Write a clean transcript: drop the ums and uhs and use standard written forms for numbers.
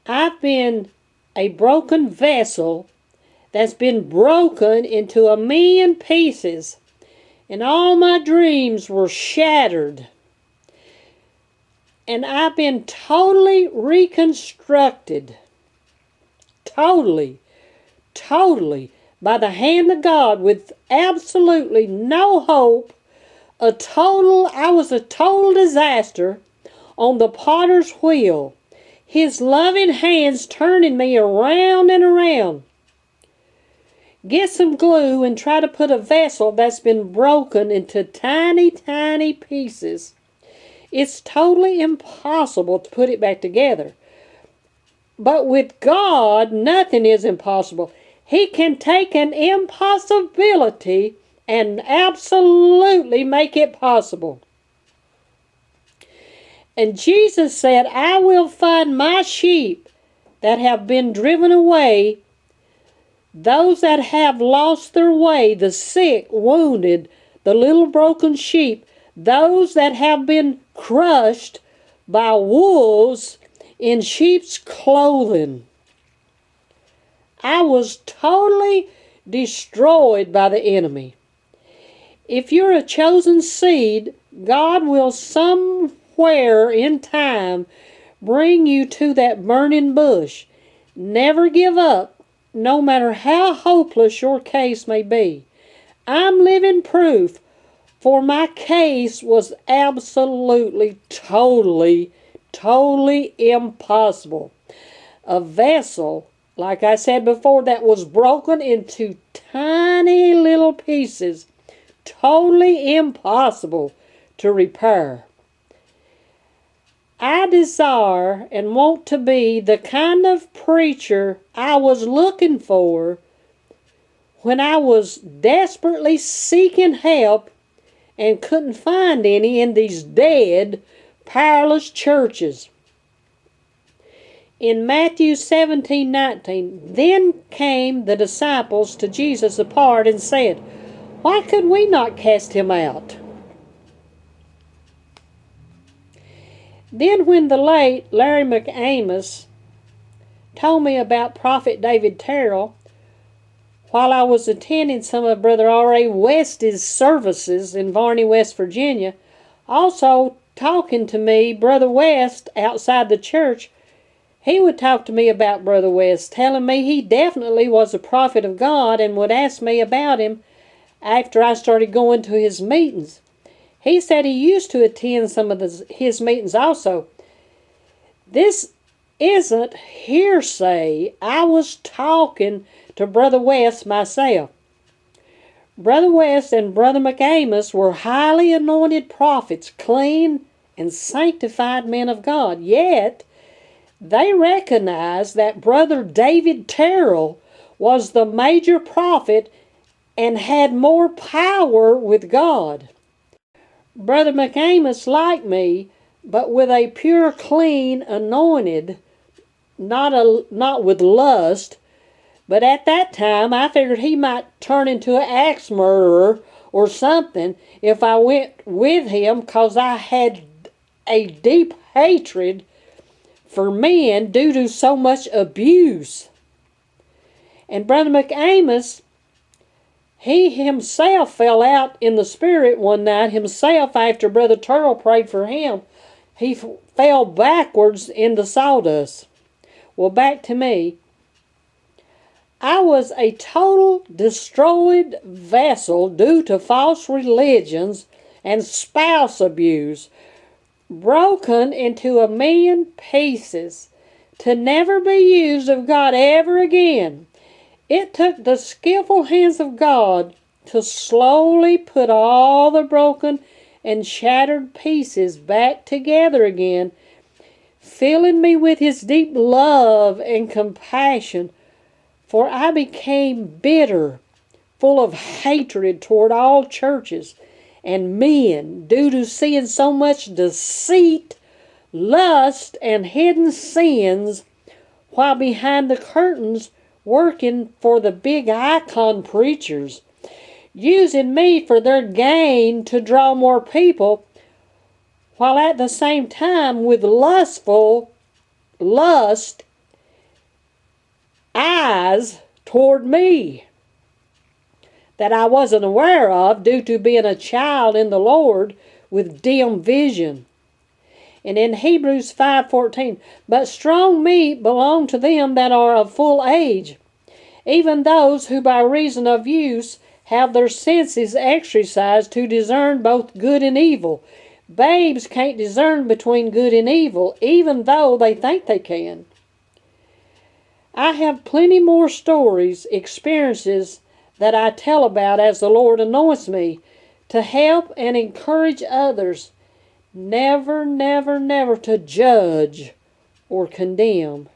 I've been a broken vessel that's been broken into a million pieces, and all my dreams were shattered. And I've been totally reconstructed. Totally by the hand of God with absolutely no hope. I was a total disaster on the potter's wheel. His loving hands turning me around and around. Get some glue and try to put a vessel that's been broken into tiny, tiny pieces. It's totally impossible to put it back together. But with God, nothing is impossible. He can take an impossibility and absolutely make it possible. And Jesus said, I will find my sheep that have been driven away, those that have lost their way, the sick, wounded, the little broken sheep, those that have been crushed by wolves in sheep's clothing. I was totally destroyed by the enemy. If you're a chosen seed, God will somewhere in time bring you to that burning bush. Never give up, no matter how hopeless your case may be. I'm living proof, for my case was absolutely, totally impossible. A vessel, like I said before, that was broken into tiny little pieces, totally impossible to repair. I desire and want to be the kind of preacher I was looking for when I was desperately seeking help and couldn't find any in these dead, powerless churches. In Matthew 17:19, then came the disciples to Jesus apart and said, why could we not cast him out? Then when the late Larry McAmus told me about Prophet David Terrell, while I was attending some of Brother R.A. West's services in Varney, West Virginia, also talking to me, Brother West, outside the church, he would talk to me about Brother West, telling me he definitely was a prophet of God and would ask me about him after I started going to his meetings. He said he used to attend some of his meetings also. This isn't hearsay. I was talking to Brother West myself. Brother West and Brother McAmus were highly anointed prophets, clean and sanctified men of God. Yet, they recognized that Brother David Terrell was the major prophet and had more power with God. Brother McAmus liked me, but with a pure, clean, anointed, not with lust. But at that time, I figured he might turn into an axe murderer or something if I went with him, because I had a deep hatred for men due to so much abuse. And Brother McAmus, he himself fell out in the spirit one night himself after Brother Terrell prayed for him. He fell backwards in the sawdust. Well, back to me. I was a total destroyed vessel due to false religions and spouse abuse, broken into a million pieces, to never be used of God ever again. It took the skillful hands of God to slowly put all the broken and shattered pieces back together again, filling me with his deep love and compassion, for I became bitter, full of hatred toward all churches and men due to seeing so much deceit, lust, and hidden sins, while behind the curtains working for the big icon preachers, using me for their gain to draw more people, while at the same time with lust eyes toward me that I wasn't aware of due to being a child in the Lord with dim vision. And in Hebrews 5:14, but strong meat belong to them that are of full age, even those who by reason of use have their senses exercised to discern both good and evil. Babes can't discern between good and evil, even though they think they can. I have plenty more stories, experiences that I tell about as the Lord anoints me to help and encourage others. Never, never, never to judge or condemn.